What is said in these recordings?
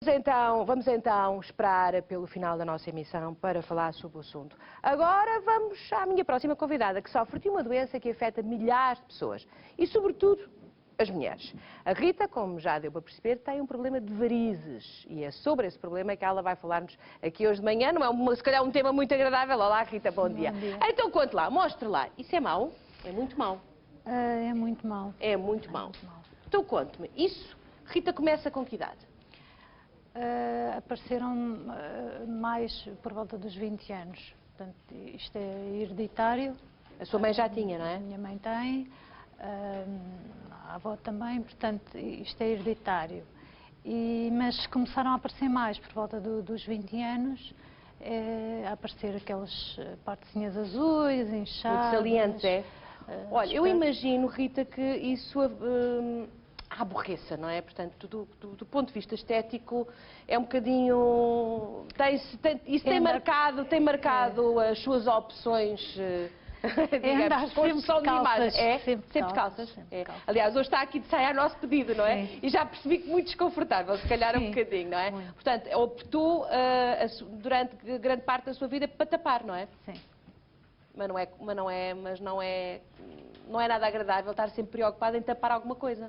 Vamos então esperar pelo final da nossa emissão para falar sobre o assunto. Agora vamos à minha próxima convidada, que sofre de uma doença que afeta milhares de pessoas e, sobretudo, as mulheres. A Rita, como já deu para perceber, tem um problema de varizes e é sobre esse problema que ela vai falar-nos aqui hoje de manhã. Não é se calhar um tema muito agradável. Olá, Rita, bom dia. Então conte lá, mostre lá. Isso é mau? É muito mau. É muito mau. É muito mau. Então conte-me, isso, Rita, começa com que idade? Apareceram mais por volta dos 20 anos. Portanto, isto é hereditário. A sua mãe já tinha, não é? A minha mãe tem, a avó também, portanto, isto é hereditário. Mas começaram a aparecer mais por volta dos 20 anos, a aparecer aquelas partezinhas azuis, inchadas. Muito salientes, é? Olha, eu imagino, Rita, que isso aborreça, não é? Portanto, do ponto de vista estético, é um bocadinho... Isso tem marcado as suas opções, digamos, construção de imagem. Sempre de calças. Aliás, hoje está aqui de saia a nosso pedido, não é? Sim. E já percebi que muito desconfortável, se calhar um bocadinho, não é? Muito. Portanto, optou durante grande parte da sua vida para tapar, não é? Sim. Mas não é nada agradável estar sempre preocupada em tapar alguma coisa.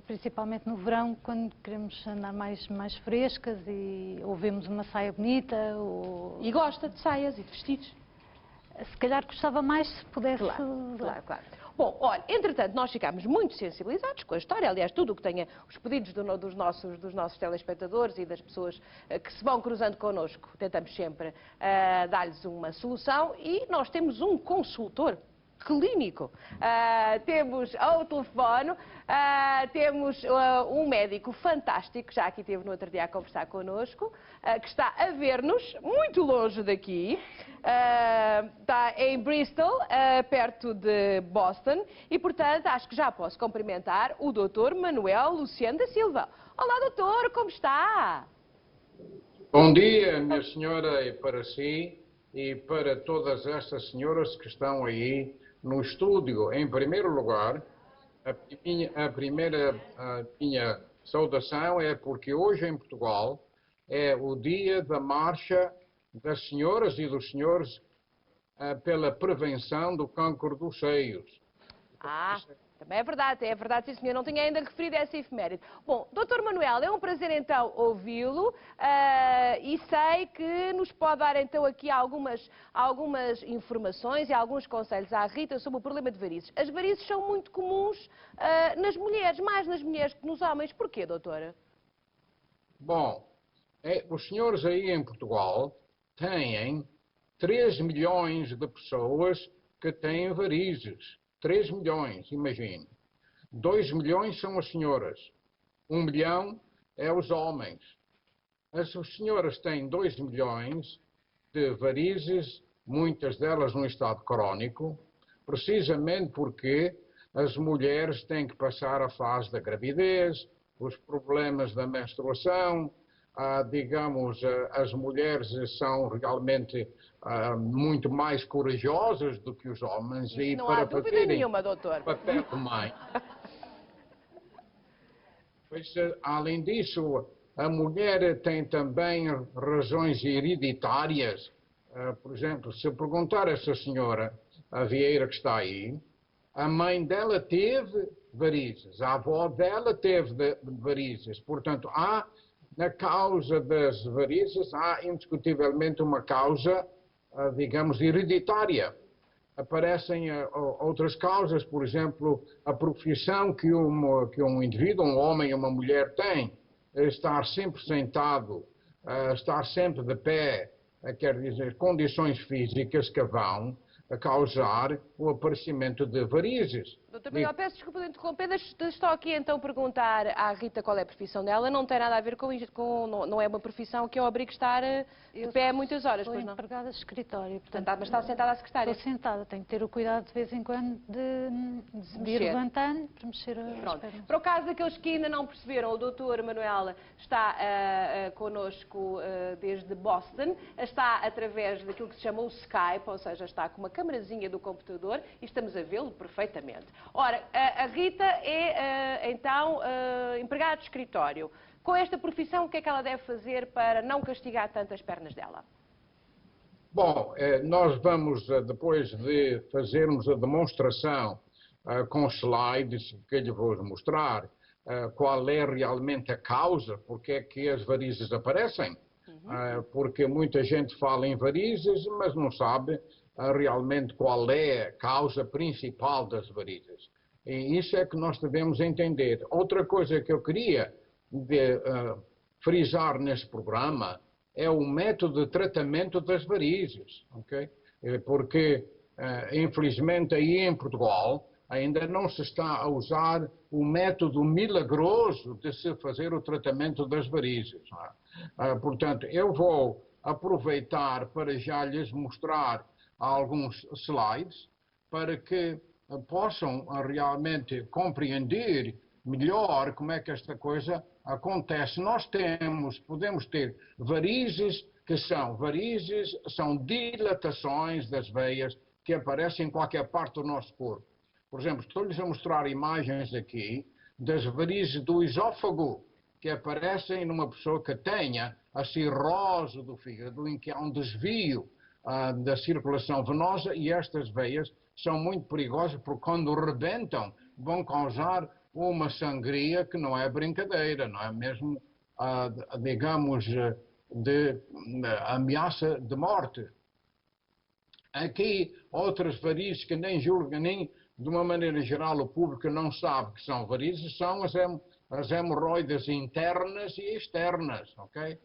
Principalmente no verão, quando queremos andar mais frescas ou vemos uma saia bonita. E gosta de saias e de vestidos? Se calhar gostava mais se pudesse... Claro. Bom, olha, entretanto, nós ficámos muito sensibilizados com a história. Aliás, tudo o que tenha os pedidos dos nossos telespectadores e das pessoas que se vão cruzando connosco, tentamos sempre dar-lhes uma solução. E nós temos um consultor clínico. Temos ao telefone, temos um médico fantástico, que já aqui esteve no outro dia a conversar connosco, que está a ver-nos muito longe daqui. Está em Bristol, perto de Boston, e portanto acho que já posso cumprimentar o Dr. Manuel Luciano da Silva. Olá, doutor, como está? Bom dia, minha senhora, e para si e para todas estas senhoras que estão aí no estúdio. Em primeiro lugar, a minha saudação é porque hoje em Portugal é o dia da marcha das senhoras e dos senhores pela prevenção do cancro dos seios. Também é verdade, sim, senhor. Não tinha ainda referido essa efeméride. Bom, Dr. Manuel, é um prazer então ouvi-lo e sei que nos pode dar então aqui algumas informações e alguns conselhos à Rita sobre o problema de varizes. As varizes são muito comuns nas mulheres, mais nas mulheres que nos homens. Porquê, doutora? Bom, os senhores aí em Portugal têm 3 milhões de pessoas que têm varizes. 3 milhões, imagine. 2 milhões são as senhoras. 1 milhão é os homens. As senhoras têm 2 milhões de varizes, muitas delas num estado crónico, precisamente porque as mulheres têm que passar a fase da gravidez, os problemas da menstruação, digamos, as mulheres são realmente muito mais corajosas do que os homens. Isso e não para há dúvida nenhuma, doutor. Papel de mãe. Pois, além disso, a mulher tem também razões hereditárias. Por exemplo, se eu perguntar a essa senhora, a Vieira que está aí, a mãe dela teve varizes, a avó dela teve varizes. Portanto, na causa das varizes, há indiscutivelmente uma causa, digamos, hereditária. Aparecem outras causas, por exemplo, a profissão que um indivíduo, um homem ou uma mulher tem, estar sempre sentado, estar sempre de pé, quer dizer, condições físicas que vão causar o aparecimento de varizes. Doutor Manuel, peço desculpa de interromper, estou aqui então a perguntar à Rita qual é a profissão dela. Não tem nada a ver não é uma profissão que eu obrigo a estar de pé muitas horas, pois não? Eu sou empregada de escritório. Portanto, mas está sentada à secretária? Estou sentada, tenho que ter o cuidado de vez em quando de ir levantando para mexer as pernas. Para o caso daqueles que ainda não perceberam, o doutor Manuel está connosco desde Boston, está através daquilo que se chama o Skype, ou seja, está com uma camarazinha do computador e estamos a vê-lo perfeitamente. Ora, a Rita é, então, empregada de escritório. Com esta profissão, o que é que ela deve fazer para não castigar tanto as pernas dela? Bom, nós vamos, depois de fazermos a demonstração com slides, que eu lhe vou mostrar, qual é realmente a causa, porque é que as varizes aparecem. Porque muita gente fala em varizes, mas não sabe realmente qual é a causa principal das varizes. E isso é que nós devemos entender. Outra coisa que eu queria frisar neste programa é o método de tratamento das varizes, ok? Porque, infelizmente, aí em Portugal ainda não se está a usar o método milagroso de se fazer o tratamento das varizes. Portanto, eu vou aproveitar para já lhes mostrar alguns slides para que possam realmente compreender melhor como é que esta coisa acontece. Nós podemos ter varizes que são dilatações das veias que aparecem em qualquer parte do nosso corpo. Por exemplo, estou-lhes a mostrar imagens aqui das varizes do esófago que aparecem numa pessoa que tenha a cirrose do fígado, em que há um desvio da circulação venosa, e estas veias são muito perigosas porque quando rebentam vão causar uma sangria que não é brincadeira, não é mesmo, digamos, de ameaça de morte. Aqui outras varizes que nem julgam, nem de uma maneira geral o público não sabe que são varizes, são as hemorroidas internas e externas, ok?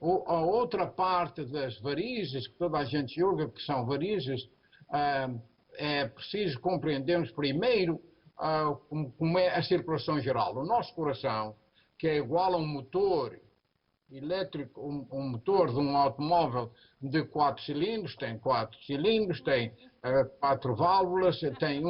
A outra parte das varizes, que toda a gente julga que são varizes, é preciso compreendermos primeiro como é a circulação geral. O nosso coração, que é igual a um motor elétrico, um motor de um automóvel de 4 cilindros, tem 4 cilindros, tem 4 válvulas, tem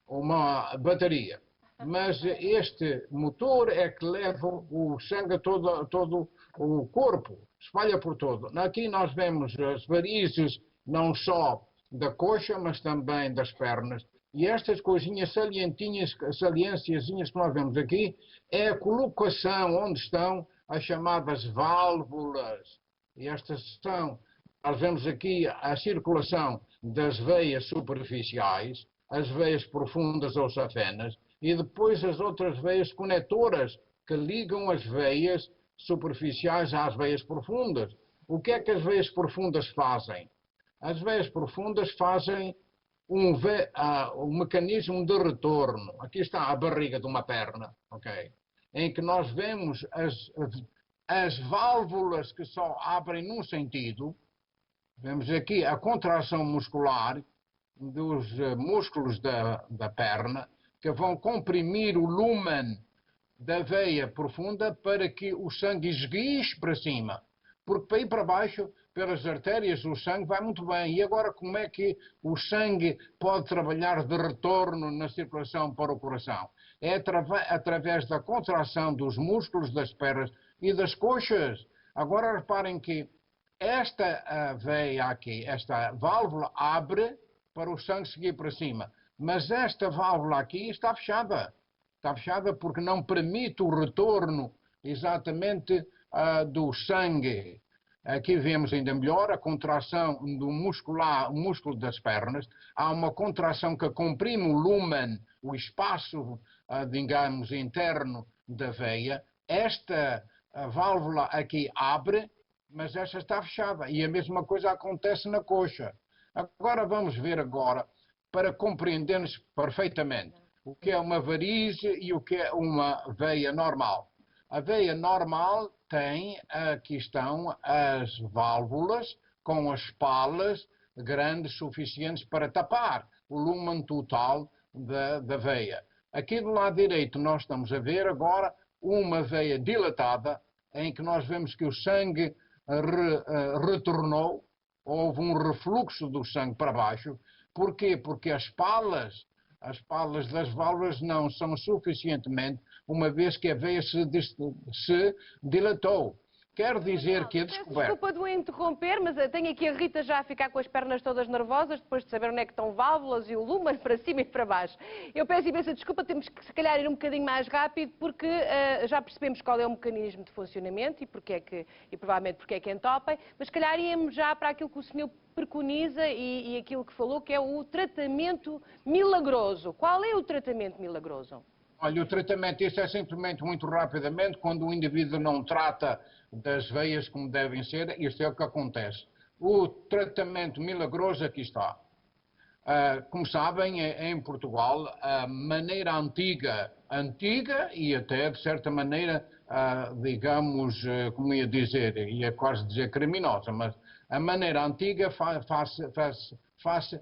uma bateria. Mas este motor é que leva o sangue a todo o corpo, espalha por todo. Aqui nós vemos as varizes não só da coxa, mas também das pernas. E estas coisinhas saliênciazinhas que nós vemos aqui é a colocação onde estão as chamadas válvulas. E estas são, nós vemos aqui a circulação das veias superficiais, as veias profundas ou safenas, e depois as outras veias conectoras que ligam as veias superficiais às veias profundas. O que é que as veias profundas fazem? As veias profundas fazem um mecanismo de retorno. Aqui está a barriga de uma perna, ok? Em que nós vemos as válvulas que só abrem num sentido. Vemos aqui a contração muscular dos músculos da perna, que vão comprimir o lúmen da veia profunda para que o sangue esguiche para cima. Porque para ir para baixo, pelas artérias, o sangue vai muito bem. E agora como é que o sangue pode trabalhar de retorno na circulação para o coração? É através da contração dos músculos das pernas e das coxas. Agora reparem que esta veia aqui, esta válvula abre para o sangue seguir para cima. Mas esta válvula aqui está fechada. Está fechada porque não permite o retorno exatamente do sangue. Aqui vemos ainda melhor a contração do músculo das pernas. Há uma contração que comprime o lúmen, o espaço, digamos, interno da veia. Esta válvula aqui abre, mas esta está fechada. E a mesma coisa acontece na coxa. Agora vamos ver para compreendermos perfeitamente o que é uma varize e o que é uma veia normal. A veia normal tem, aqui estão as válvulas com as palas grandes suficientes para tapar o lúmen total da veia. Aqui do lado direito nós estamos a ver agora uma veia dilatada em que nós vemos que o sangue retornou, houve um refluxo do sangue para baixo. Porquê? Porque as palas das válvulas não são suficientemente, uma vez que a veia se dilatou. Quer dizer que a descoberta... Desculpa de o interromper, mas tenho aqui a Rita já a ficar com as pernas todas nervosas, depois de saber onde é que estão válvulas e o lumen para cima e para baixo. Eu peço imensa desculpa, temos que se calhar ir um bocadinho mais rápido, porque já percebemos qual é o mecanismo de funcionamento e provavelmente porque é que entopem, mas se calhar íamos já para aquilo que o senhor preconiza e aquilo que falou, que é o tratamento milagroso. Qual é o tratamento milagroso? Olha, o tratamento, isso é simplesmente muito rapidamente, quando o indivíduo não trata das veias como devem ser, isto é o que acontece. O tratamento milagroso aqui está. Como sabem, em Portugal, a maneira antiga e até, de certa maneira, digamos, como ia dizer, ia quase dizer criminosa, mas a maneira antiga faz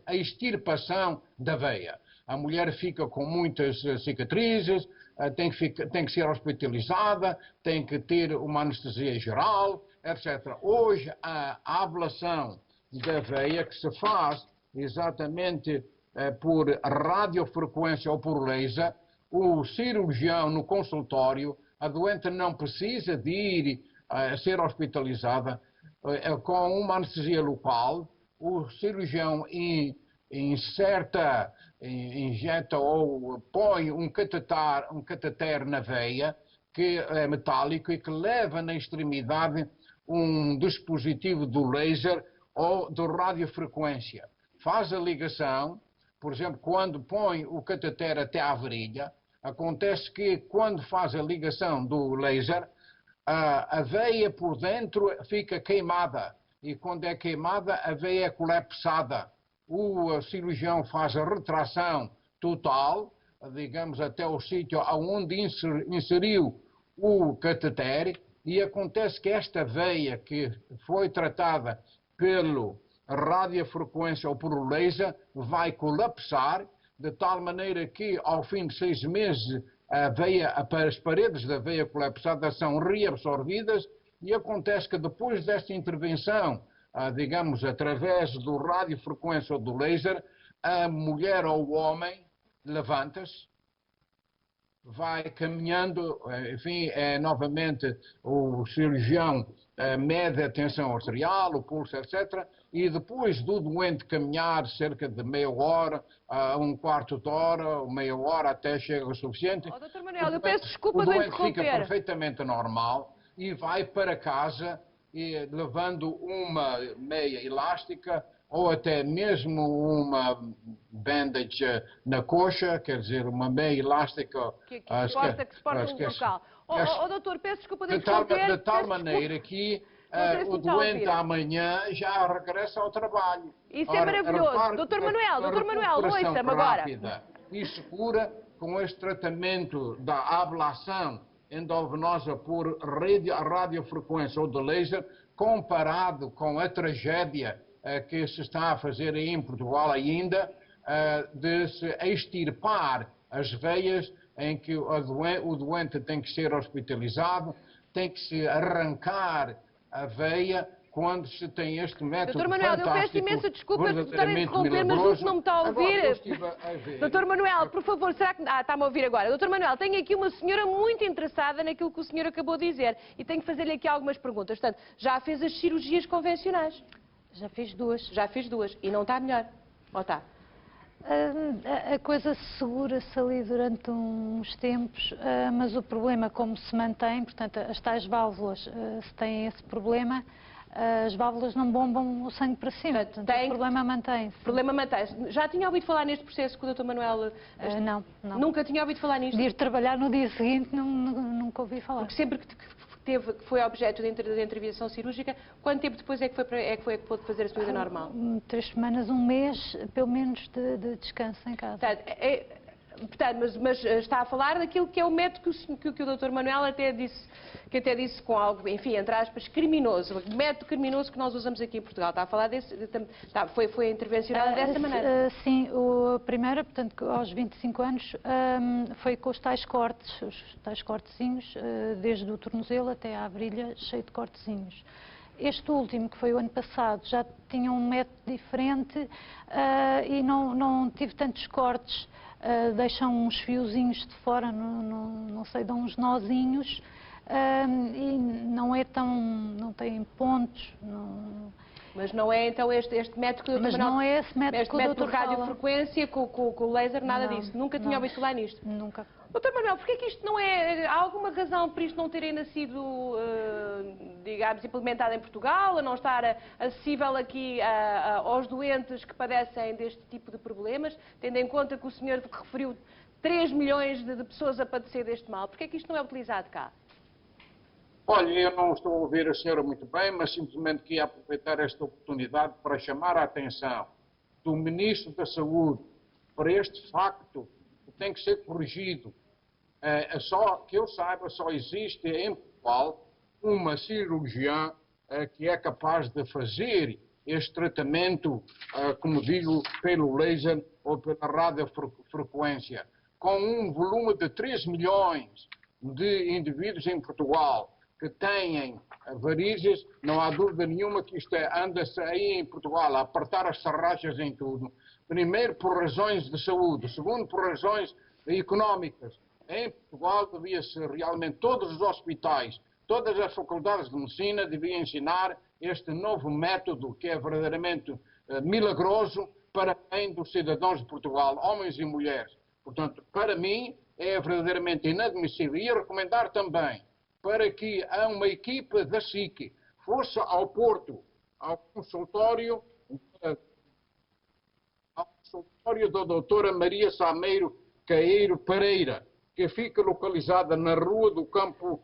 a extirpação da veia. A mulher fica com muitas cicatrizes, tem que ser hospitalizada, tem que ter uma anestesia geral, etc. Hoje, a ablação da veia que se faz exatamente por radiofrequência ou por laser, o cirurgião no consultório, a doente não precisa de ir a ser hospitalizada, com uma anestesia local, o cirurgião injeta ou põe um cateter na veia, que é metálico e que leva na extremidade um dispositivo do laser ou de radiofrequência. Faz a ligação, por exemplo, quando põe o cateter até à virilha, acontece que quando faz a ligação do laser, a veia por dentro fica queimada e quando é queimada a veia é colapsada. O cirurgião faz a retração total, digamos até o sítio onde inseriu o cateter, e acontece que esta veia que foi tratada pelo radiofrequência ou por laser vai colapsar, de tal maneira que ao fim de 6 meses as paredes da veia colapsada são reabsorvidas, e acontece que depois desta intervenção, digamos, através do radiofrequência ou do laser, a mulher ou o homem levanta-se, vai caminhando, enfim, novamente o cirurgião mede a tensão arterial, o pulso, etc. E depois do doente caminhar cerca de meia hora, um quarto de hora, meia hora, até chega o suficiente, Dr. Manuel, eu peço desculpa de interromper. O doente fica perfeitamente normal e vai para casa levando uma meia elástica ou até mesmo uma bandage na coxa, quer dizer, uma meia elástica que se porta no local. Doutor, peço desculpa de interromper. De tal maneira que o doente amanhã já regressa ao trabalho. Isso é maravilhoso. Doutor Manuel, ouça-me agora. Rápida e segura com este tratamento da ablação endovenosa por radiofrequência ou de laser, comparado com a tragédia que se está a fazer aí em Portugal ainda, de se extirpar as veias, em que o doente tem que ser hospitalizado, tem que se arrancar a veia, quando se tem este método Doutor Manuel, eu peço imensa desculpa de estar a interromper, mas não se não me está a ouvir. Doutor Manuel, por favor, será que... está-me a ouvir agora. Doutor Manuel, tenho aqui uma senhora muito interessada naquilo que o senhor acabou de dizer e tenho que fazer-lhe aqui algumas perguntas. Portanto, já fez as cirurgias convencionais? Já fiz 2. Já fiz 2 e não está melhor? Ou está? A coisa segura-se ali durante uns tempos, mas o problema, como se mantém, portanto, as tais válvulas, se têm esse problema, as válvulas não bombam o sangue para cima, portanto, o problema mantém-se. O problema mantém-se. Já tinha ouvido falar neste processo que o Dr. Manuel... Não. Nunca tinha ouvido falar nisto? De ir trabalhar no dia seguinte, nunca ouvi falar. Porque sempre que foi objeto de intervenção cirúrgica, quanto tempo depois é que pôde fazer a sua vida normal? 3 semanas, 1 mês, pelo menos, de descanso em casa. Portanto, mas está a falar daquilo que é o método que o Dr. Manuel até disse com algo, enfim, entre aspas, criminoso, o método criminoso que nós usamos aqui em Portugal. Está a falar desse, foi intervencionado dessa maneira? Sim, a primeira, portanto, aos 25 anos, foi com os tais cortezinhos, desde o tornozelo até à virilha, cheio de cortezinhos. Este último, que foi o ano passado, já tinha um método diferente e não tive tantos cortes. Deixam uns fiozinhos de fora, não sei, dão uns nozinhos e não é tão, não tem pontos, Mas não é então este método que o Dr. mas Manuel... não é esse método Este que o método doutor de radiofrequência com o laser, nada Não, disso. Nunca tinha não. ouvido falar nisto. Nunca. Dr. Manuel, porquê que isto não é... Há alguma razão para isto não ter ainda sido, digamos, implementado em Portugal, a não estar acessível aqui aos doentes que padecem deste tipo de problemas, tendo em conta que o senhor referiu 3 milhões de pessoas a padecer deste mal? Porquê que isto não é utilizado cá? Olha, eu não estou a ouvir a senhora muito bem, mas simplesmente queria aproveitar esta oportunidade para chamar a atenção do Ministro da Saúde para este facto que tem que ser corrigido. Só que eu saiba, só existe em Portugal uma cirurgiã que é capaz de fazer este tratamento, como digo, pelo laser ou pela radiofrequência, com um volume de 3 milhões de indivíduos em Portugal que têm varizes. Não há dúvida nenhuma que isto anda-se aí em Portugal a apertar as serragens em tudo. Primeiro por razões de saúde, segundo por razões económicas. Em Portugal devia-se realmente, todos os hospitais, todas as faculdades de medicina deviam ensinar este novo método que é verdadeiramente milagroso para bem dos cidadãos de Portugal, homens e mulheres. Portanto, para mim é verdadeiramente inadmissível. E recomendar também para que uma equipa da SIC fosse ao Porto, ao consultório da doutora Maria Sameiro Caeiro Pereira, que fica localizada na Rua do Campo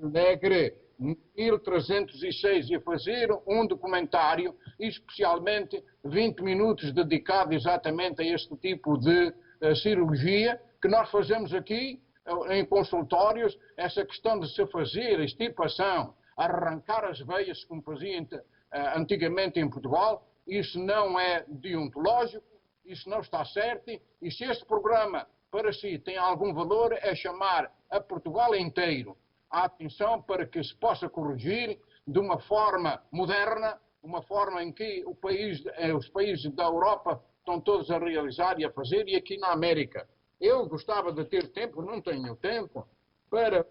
Alegre, 1306, e fazer um documentário, especialmente 20 minutos dedicado exatamente a este tipo de cirurgia que nós fazemos aqui em consultórios. Essa questão de se fazer a extirpação, arrancar as veias como fazia antigamente em Portugal, isso não é deontológico, isso não está certo, e se este programa para si tem algum valor, é chamar a Portugal inteiro a atenção para que se possa corrigir de uma forma moderna, uma forma em que os países da Europa estão todos a realizar e a fazer, e aqui na América. Eu gostava de ter tempo, não tenho tempo, para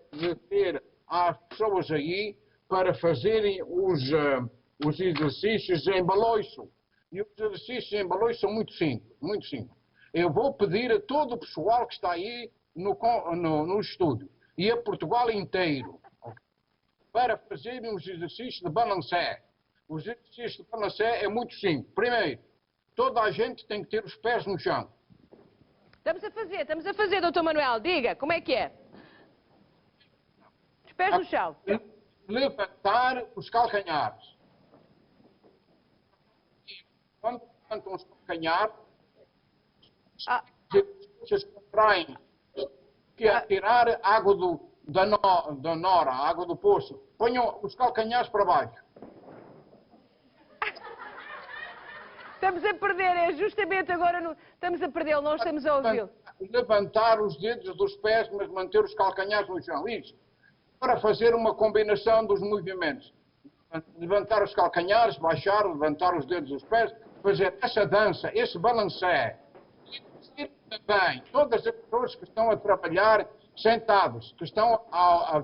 ter as pessoas aí para fazerem os exercícios em baloiço. E os exercícios em baloiço são muito simples, muito simples. Eu vou pedir a todo o pessoal que está aí no estúdio e a Portugal inteiro para fazerem os exercícios de balancé. Os exercícios de balancé é muito simples. Primeiro, toda a gente tem que ter os pés no chão. Estamos a fazer, Dr. Manuel. Diga, como é que é? Os pés no chão. Levantar os calcanhares. Quando levantam os calcanhares, as contraem, que é tirar água da nora, água do poço. Ponham os calcanhares para baixo. Estamos a perder, é justamente agora, estamos a perdê-lo, não estamos a ouvi-lo. Levantar os dedos dos pés, mas manter os calcanhares no chão. Isso. Para fazer uma combinação dos movimentos. Levantar os calcanhares, baixar, levantar os dedos dos pés, fazer essa dança, esse balancé. E também todas as pessoas que estão a trabalhar sentados, que estão a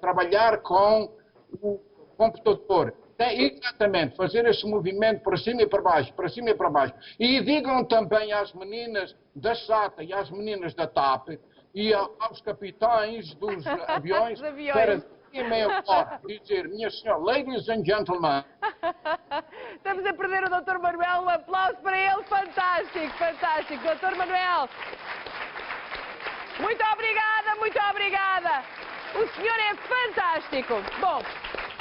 trabalhar com o computador. Exatamente, fazer esse movimento para cima e para baixo, para cima e para baixo. E digam também às meninas da SATA e às meninas da TAP e aos capitães dos aviões para meia hora dizer, minha senhora, ladies and gentlemen. Estamos a perder o Dr. Manuel, um aplauso para ele, fantástico, fantástico. Dr. Manuel, muito obrigada, muito obrigada. O senhor é fantástico. Bom,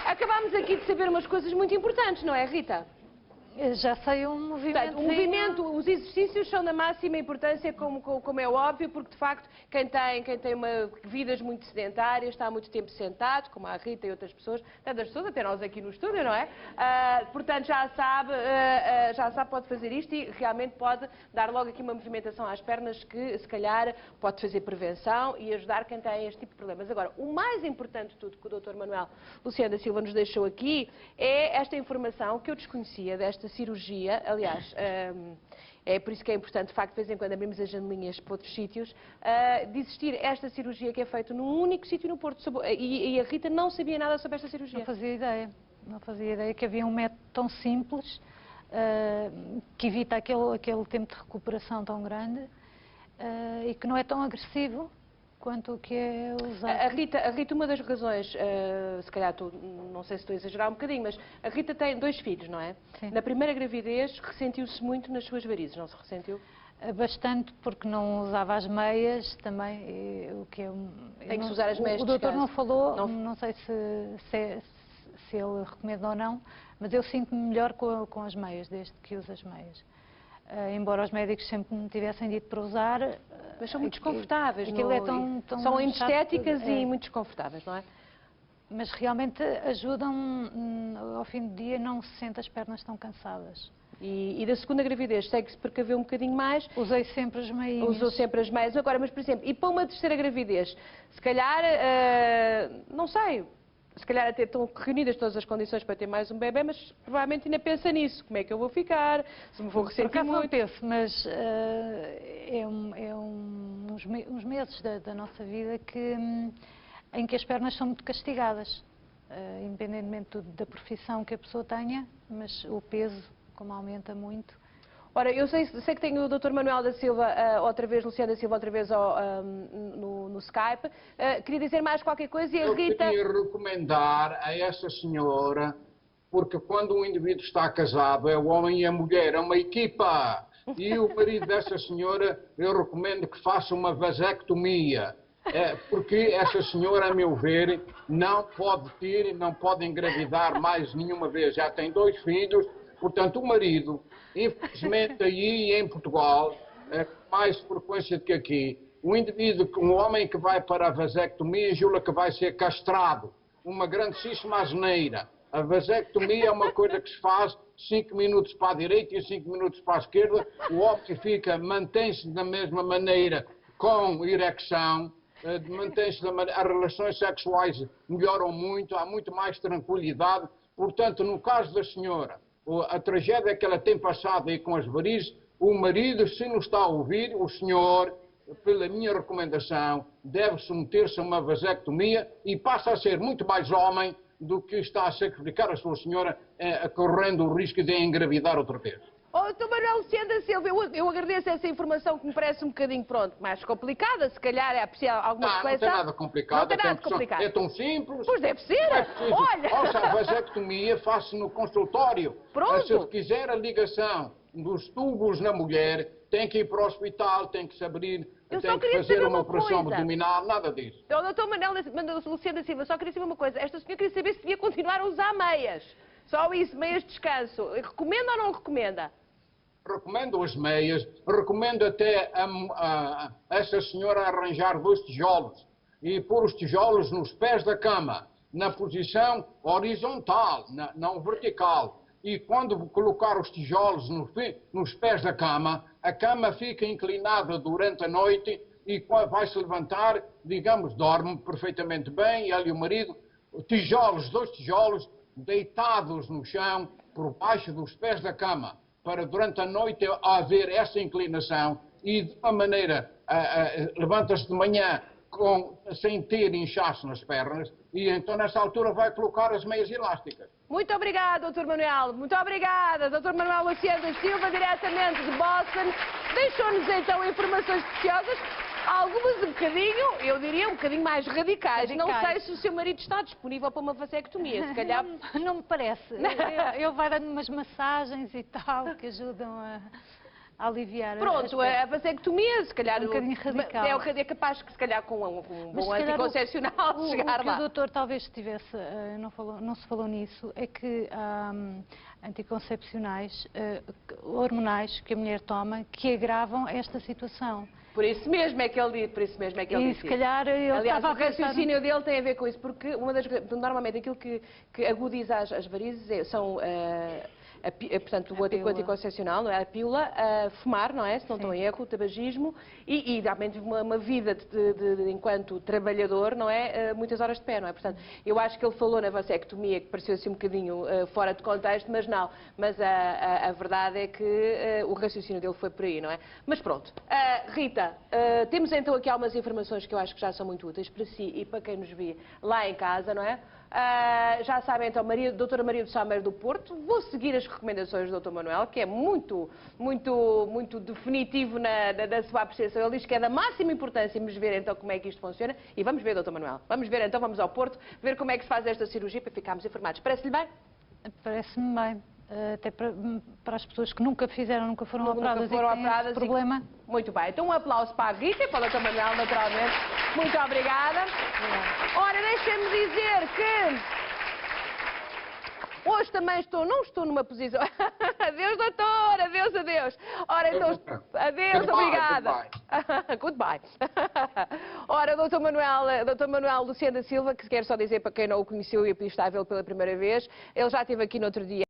acabámos aqui de saber umas coisas muito importantes, não é, Rita? Eu já sei um movimento. Portanto, o movimento, os exercícios são da máxima importância, como é óbvio, porque de facto quem tem vidas muito sedentárias, está há muito tempo sentado, como a Rita e outras pessoas, tantas pessoas, até nós aqui no estúdio, não é? Portanto, já sabe, pode fazer isto e realmente pode dar logo aqui uma movimentação às pernas que, se calhar, pode fazer prevenção e ajudar quem tem este tipo de problemas. Agora, o mais importante de tudo que o Dr. Manuel Luciano da Silva nos deixou aqui é esta informação que eu desconhecia desta cirurgia. Aliás, é por isso que é importante, de facto, de vez em quando abrimos as janelinhas para outros sítios, de existir esta cirurgia que é feita num único sítio no Porto. E a Rita não sabia nada sobre esta cirurgia. Não fazia ideia. Não fazia ideia que havia um método tão simples, que evita aquele tempo de recuperação tão grande e que não é tão agressivo quanto o que é usado. A Rita, uma das razões, se calhar não sei se estou a exagerar um bocadinho, mas a Rita tem 2 filhos, não é? Sim. Na primeira gravidez ressentiu-se muito nas suas varizes, não se ressentiu? Bastante, porque não usava as meias também. Tem que se usar as meias O de doutor descanso. não falou, não sei se ele recomenda ou não, mas eu sinto-me melhor com as meias, desde que uso as meias. Embora os médicos sempre me tivessem dito para usar... Mas são muito desconfortáveis, aquilo não é tão são chato, inestéticas e muito desconfortáveis, não é? Mas realmente ajudam, ao fim do dia não se sente as pernas tão cansadas. E da segunda gravidez, tem que se precaver um bocadinho mais. Usei sempre as meias. Usou sempre as meias. Agora, mas por exemplo, e para uma terceira gravidez, se calhar, não sei, se calhar até estão reunidas todas as condições para ter mais um bebê, mas provavelmente ainda pensa nisso. Como é que eu vou ficar? Se me vou ressentir muito? Não penso, mas uns meses da nossa vida em que as pernas são muito castigadas, independentemente da profissão que a pessoa tenha, mas o peso, como aumenta muito. Ora, eu sei que tenho o Dr. Manuel da Silva, outra vez, Luciano da Silva, outra vez no Skype. Queria dizer mais qualquer coisa e a Rita... Eu queria recomendar a essa senhora, porque quando um indivíduo está casado, é o homem e a mulher, é uma equipa. E o marido dessa senhora, eu recomendo que faça uma vasectomia. Porque essa senhora, a meu ver, não pode ter, não pode engravidar mais nenhuma vez. Já tem 2 filhos. Portanto, o marido, infelizmente aí em Portugal, com mais frequência do que aqui, um homem que vai para a vasectomia julga que vai ser castrado. Uma grandíssima asneira. A vasectomia é uma coisa que se faz 5 minutos para a direita e 5 minutos para a esquerda. O homem mantém-se da mesma maneira com ereção, as relações sexuais melhoram muito, há muito mais tranquilidade. Portanto, no caso da senhora, a tragédia que ela tem passado aí com as varizes, o marido, se não está a ouvir, o senhor, pela minha recomendação, deve submeter-se a uma vasectomia e passa a ser muito mais homem do que está a sacrificar a sua senhora, correndo o risco de engravidar outra vez. Dr. Manuel Luciano da Silva, eu agradeço essa informação que me parece um bocadinho, mais complicada, se calhar é preciso alguma reflexão. Não tem nada complicado. Não tem nada complicado. É tão simples. Pois deve ser. Olha! Ouça, a vasectomia faz-se no consultório. Pronto. Se quiser a ligação dos tubos na mulher, tem que ir para o hospital, tem que se abrir, tem que fazer uma operação abdominal, nada disso. O Dr. Manuel Luciano da Silva, só queria saber uma coisa. Esta senhora queria saber se devia continuar a usar meias. Só isso, meias de descanso. Recomenda ou não recomenda? Recomendo as meias, recomendo até a essa senhora arranjar 2 tijolos e pôr os tijolos nos pés da cama, na posição horizontal, não vertical. E quando colocar os tijolos nos pés da cama, a cama fica inclinada durante a noite e vai se levantar, digamos, dorme perfeitamente bem, ela e o marido, 2 tijolos deitados no chão, por baixo dos pés da cama, para durante a noite haver essa inclinação e de uma maneira levanta-se de manhã sem ter inchaço nas pernas e então nessa altura vai colocar as meias elásticas. Muito obrigada, Dr. Manuel. Muito obrigada, Dr. Manuel Luciano da Silva, diretamente de Boston. Deixou-nos então informações preciosas, algumas um bocadinho, eu diria um bocadinho mais radicais. Não sei se o seu marido está disponível para uma vasectomia, se calhar... Não me parece. Ele vai dando umas massagens e tal, que ajudam a aliviar. Pronto, a vasectomia, se calhar... Um bocadinho radical. É capaz que, se calhar, com um bom anticoncepcional, chegar lá. O que o doutor talvez tivesse, não se falou nisso, é que há anticoncepcionais hormonais que a mulher toma que agravam esta situação. Por isso mesmo é que ele disse. E se calhar ele Aliás, estava o raciocínio dele tem a ver com isso, porque normalmente aquilo que agudiza as varizes são portanto, o anticoncepcional, não é? A pílula, fumar, não é? Se não estou em erro, o tabagismo e realmente uma vida enquanto trabalhador, não é? Muitas horas de pé, não é? Portanto, eu acho que ele falou na vasectomia, que pareceu assim um bocadinho fora de contexto, mas não. Mas a verdade é que o raciocínio dele foi por aí, não é? Mas pronto. Rita, temos então aqui algumas informações que eu acho que já são muito úteis para si e para quem nos vê lá em casa, não é? Já sabem então, doutora Maria do Salmeiro do Porto. Vou seguir as recomendações do Dr. Manuel, que é muito definitivo na sua apreciação. Ele diz que é da máxima importância nos ver então como é que isto funciona. E vamos ver, Dr. Manuel. Vamos ver então, vamos ao Porto, ver como é que se faz esta cirurgia para ficarmos informados. Parece-lhe bem? Parece-me bem. Até para as pessoas que nunca fizeram, nunca foram operadas e têm esse problema. Muito bem. Então um aplauso para a Rita e para o Dr. Manuel, naturalmente. Muito obrigada. Ora, deixem-me dizer que hoje também não estou numa posição... Adeus, doutor! Adeus, adeus! Ora, então... Adeus, obrigada! Goodbye! Ora, Dr. Manuel Luciano da Silva, que quero só dizer para quem não o conheceu e está a vê-lo pela primeira vez, ele já esteve aqui no outro dia.